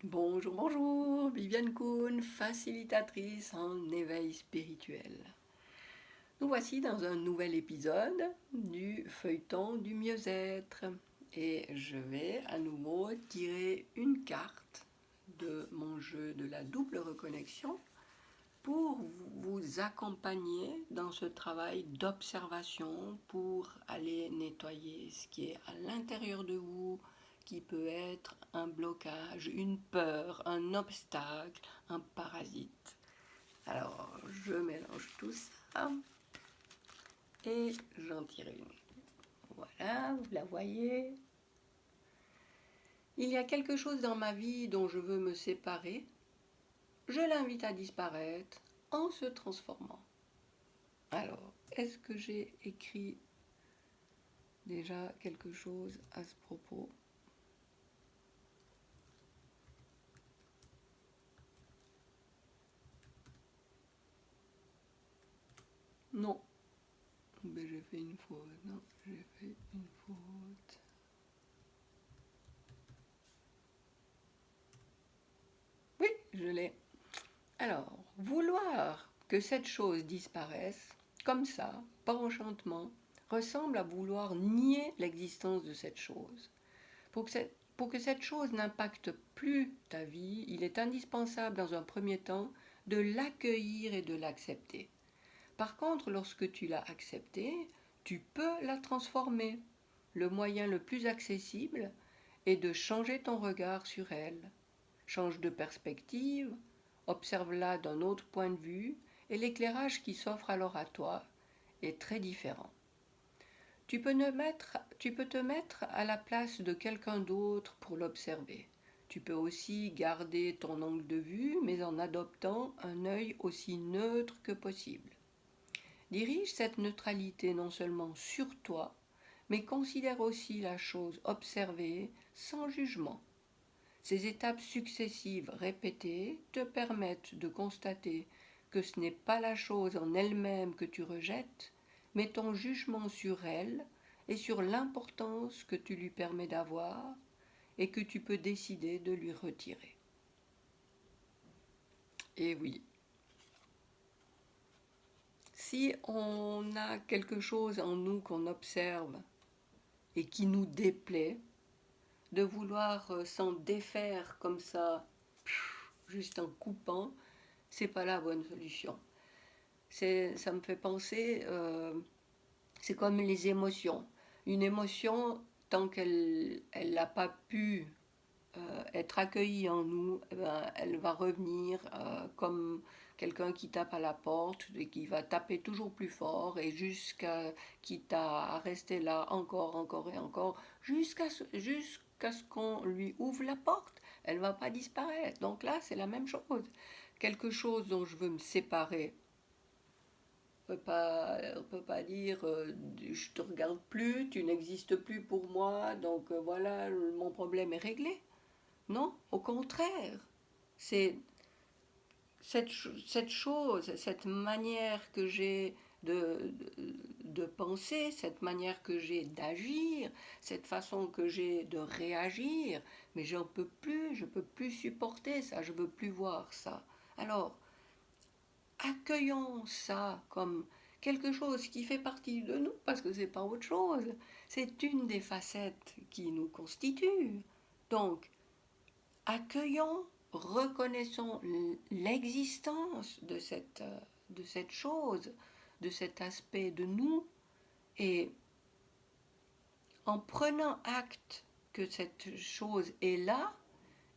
Bonjour, bonjour, Viviane Kuhn, facilitatrice en éveil spirituel. Nous voici dans un nouvel épisode du feuilleton du mieux-être et je vais à nouveau tirer une carte de mon jeu de la double reconnexion pour vous accompagner dans ce travail d'observation pour aller nettoyer ce qui est à l'intérieur de vous, qui peut être un blocage, une peur, un obstacle, un parasite. Alors, je mélange tout ça et j'en tire une. Voilà, vous la voyez. Il y a quelque chose dans ma vie dont je veux me séparer. Je l'invite à disparaître en se transformant. Alors, est-ce que j'ai écrit déjà quelque chose à ce propos? Non. Mais j'ai fait une faute. Non, j'ai fait une faute. Oui, je l'ai. Alors, vouloir que cette chose disparaisse, comme ça, par enchantement, ressemble à vouloir nier l'existence de cette chose. Pour que cette chose n'impacte plus ta vie, il est indispensable dans un premier temps de l'accueillir et de l'accepter. Par contre, lorsque tu l'as acceptée, tu peux la transformer. Le moyen le plus accessible est de changer ton regard sur elle. Change de perspective, observe-la d'un autre point de vue, et l'éclairage qui s'offre alors à toi est très différent. Tu peux te mettre à la place de quelqu'un d'autre pour l'observer. Tu peux aussi garder ton angle de vue, mais en adoptant un œil aussi neutre que possible. Dirige cette neutralité non seulement sur toi, mais considère aussi la chose observée sans jugement. Ces étapes successives répétées te permettent de constater que ce n'est pas la chose en elle-même que tu rejettes, mais ton jugement sur elle et sur l'importance que tu lui permets d'avoir et que tu peux décider de lui retirer. Et oui, si on a quelque chose en nous qu'on observe et qui nous déplaît, de vouloir s'en défaire comme ça, juste en coupant, c'est pas la bonne solution. Ça me fait penser, c'est comme les émotions. Une émotion, tant qu'elle n'a pas pu être accueillie en nous, eh ben, elle va revenir comme quelqu'un qui tape à la porte et qui va taper toujours plus fort et jusqu'à quitte à rester là encore, encore et encore, jusqu'à ce qu'on lui ouvre la porte. Elle ne va pas disparaître. Donc là, c'est la même chose. Quelque chose dont je veux me séparer. On peut pas dire je te regarde plus, tu n'existes plus pour moi, donc voilà, mon problème est réglé. Non, au contraire, c'est cette chose, cette manière que j'ai de penser, cette manière que j'ai d'agir, cette façon que j'ai de réagir, mais j'en peux plus, je peux plus supporter ça, je veux plus voir ça. Alors, accueillons ça comme quelque chose qui fait partie de nous, parce que c'est pas autre chose. C'est une des facettes qui nous constitue. Donc, accueillons, reconnaissons l'existence de cette chose, de cet aspect de nous, et en prenant acte que cette chose est là,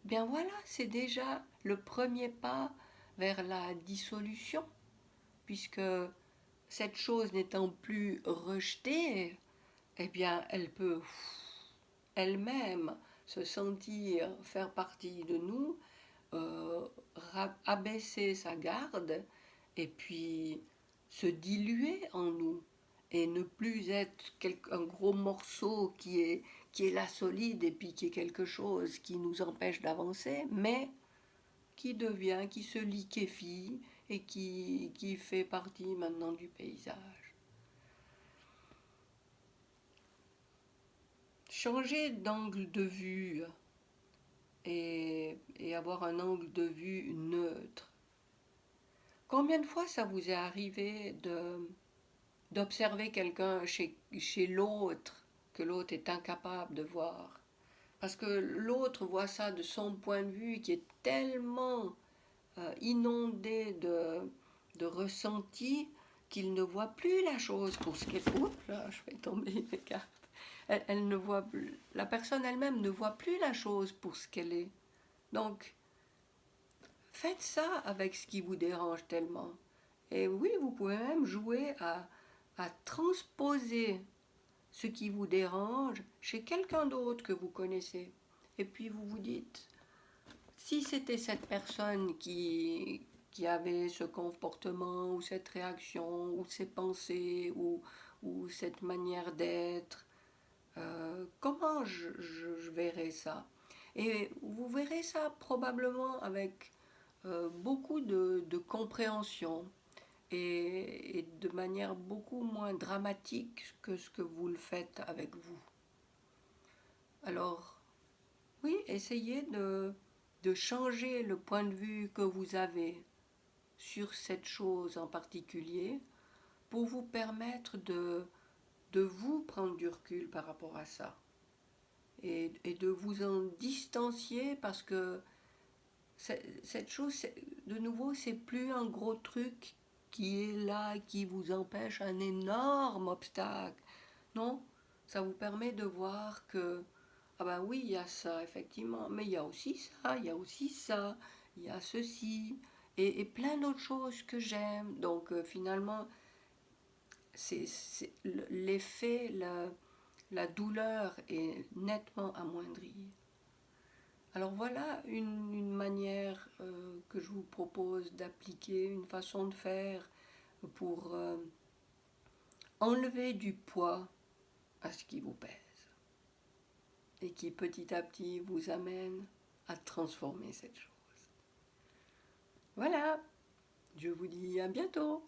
bien voilà, c'est déjà le premier pas vers la dissolution, puisque cette chose n'étant plus rejetée, eh bien elle peut elle-même se sentir faire partie de nous, euh, abaisser sa garde et puis se diluer en nous et ne plus être un gros morceau qui est là solide et puis qui est quelque chose qui nous empêche d'avancer, mais qui devient, qui se liquéfie et qui fait partie maintenant du paysage. Changer d'angle de vue et avoir un angle de vue neutre. Combien de fois ça vous est arrivé d'observer quelqu'un chez l'autre, que l'autre est incapable de voir? Parce que l'autre voit ça de son point de vue qui est tellement inondé de ressenti qu'il ne voit plus la chose pour ce qu'elle est. Oups, là, je fais tomber les cartes. Elle ne voit plus, la personne elle-même ne voit plus la chose pour ce qu'elle est. Donc, faites ça avec ce qui vous dérange tellement. Et oui, vous pouvez même jouer à transposer ce qui vous dérange chez quelqu'un d'autre que vous connaissez. Et puis vous vous dites, si c'était cette personne qui avait ce comportement ou cette réaction ou ces pensées ou cette manière d'être, comment je verrais ça? Et vous verrez ça probablement avec beaucoup de compréhension et de manière beaucoup moins dramatique que ce que vous le faites avec vous. Alors, oui, essayez de changer le point de vue que vous avez sur cette chose en particulier pour vous permettre de vous prendre du recul par rapport à ça et de vous en distancier parce que cette chose, de nouveau, c'est plus un gros truc qui est là, qui vous empêche un énorme obstacle. Non, ça vous permet de voir que, ah ben oui, il y a ça, effectivement, mais il y a aussi ça, il y a aussi ça, il y a ceci, et plein d'autres choses que j'aime. Donc finalement, l'effet, la douleur est nettement amoindrie. Alors voilà une manière que je vous propose d'appliquer, une façon de faire pour enlever du poids à ce qui vous pèse et qui petit à petit vous amène à transformer cette chose. Voilà, je vous dis à bientôt.